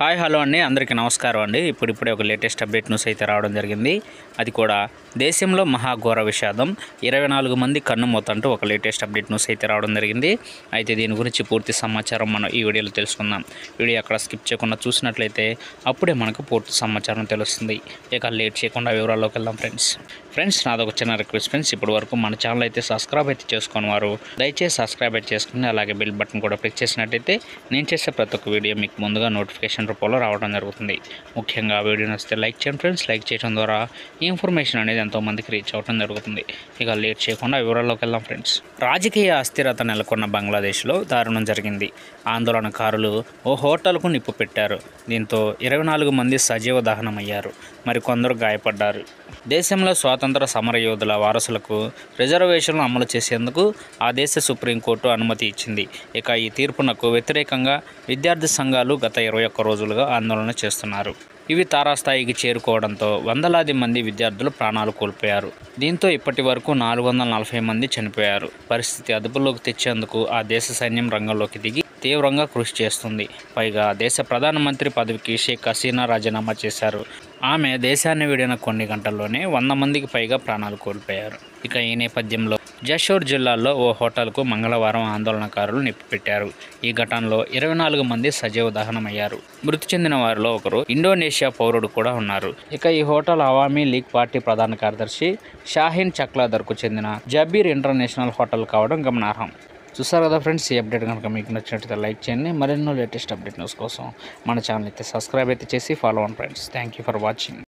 Hi hello అండి, అందరికీ నమస్కారం అండి. ఇప్పుడిప్పుడే ఒక లేటెస్ట్ అప్డేట్ న్యూస్ అయితే రావడం జరిగింది. అది కూడా దేశంలో మహాఘోర విషాదం 24 మంది కన్నుమూతంటూ ఒక లేటెస్ట్ అప్డేట్ న్యూస్ అయితే రావడం జరిగింది. అయితే దీని గురించి పూర్తి సమాచారం మనం ఈ వీడియోలో తెలుసుకుందాం. వీడియో అక్కడ స్కిప్ చేయకుండా చూసినట్లయితే అప్పుడే మనకు పూర్తి సమాచారం తెలుస్తుంది. ఇక లేట్ చేయకుండా వివరాల్లోకి వెళ్దాం ఫ్రెండ్స్ నాదొక చిన్న రిక్వెస్ట్ ఫ్రెండ్స్, ఇప్పటి వరకు మన ఛానల్ అయితే సబ్స్క్రైబ్ అయితే చేసుకుని వారు దయచేసి సబ్స్క్రైబ్ అయితే చేసుకుని అలాగే బెల్ బటన్ కూడా క్లిక్ చేసినట్టయితే నేను చేసే ప్రతి ఒక్క వీడియో మీకు ముందుగా నోటిఫికేషన్ రూపంలో రావడం జరుగుతుంది. ముఖ్యంగా వీడియో నచ్చితే లైక్ చేయండి ఫ్రెండ్స్. లైక్ చేయడం ద్వారా ఈ ఇన్ఫర్మేషన్ అనేది ఎంతోమందికి రీచ్ అవ్వడం జరుగుతుంది. ఇక లేట్ చేయకుండా వివరాల్లోకి వెళ్దాం ఫ్రెండ్స్. రాజకీయ అస్థిరత నెలకొన్న బంగ్లాదేశ్లో దారుణం జరిగింది. ఆందోళనకారులు ఓ హోటల్కు నిప్పు పెట్టారు. దీంతో 24 మంది సజీవ దహనమయ్యారు, మరికొందరు గాయపడ్డారు. దేశంలో స్వాతంత్ర సమరయోధుల వారసులకు రిజర్వేషన్లు అమలు చేసేందుకు ఆ దేశ సుప్రీంకోర్టు అనుమతి ఇచ్చింది. ఇక ఈ తీర్పునకు వ్యతిరేకంగా విద్యార్థి సంఘాలు గత 21 రోజులుగా ఆందోళన చేస్తున్నారు. ఇవి తారాస్థాయికి చేరుకోవడంతో వందలాది మంది విద్యార్థులు ప్రాణాలు కోల్పోయారు. దీంతో ఇప్పటి వరకు 440 మంది చనిపోయారు. పరిస్థితి అదుపులోకి తెచ్చేందుకు ఆ దేశ సైన్యం రంగంలోకి దిగి తీవ్రంగా కృషి చేస్తుంది. పైగా దేశ ప్రధానమంత్రి పదవికి షేక్ హసీనా రాజీనామా చేశారు. ఆమె దేశాన్ని వీడిన కొన్ని గంటల్లోనే 100 మందికి పైగా ప్రాణాలు కోల్పోయారు. ఇక ఈ నేపథ్యంలో జషోర్ జిల్లాలో ఓ హోటల్కు మంగళవారం ఆందోళనకారులు నిప్పు పెట్టారు. ఈ ఘటనలో 24 మంది సజీవ దహనమయ్యారు. మృతి చెందిన వారిలో ఒకరు ఇండోనేషియా పౌరుడు కూడా ఉన్నారు. ఇక ఈ హోటల్ అవామీ లీగ్ పార్టీ ప్రధాన కార్యదర్శి షాహీన్ చక్లాదర్కు చెందిన జబీర్ ఇంటర్నేషనల్ హోటల్ కావడం గమనార్హం. చూసారు కదా ఫ్రెండ్స్, ఈ అప్డేట్ కనుక మీకు నచ్చినట్లయితే లైక్ చేయండి. మరెన్నో లేటెస్ట్ అప్డేట్ న్యూస్ కోసం మన ఛానల్ అయితే సబ్స్క్రైబ్ అయితే చేసి ఫాలో అవ్వండి friends. Thank you for watching.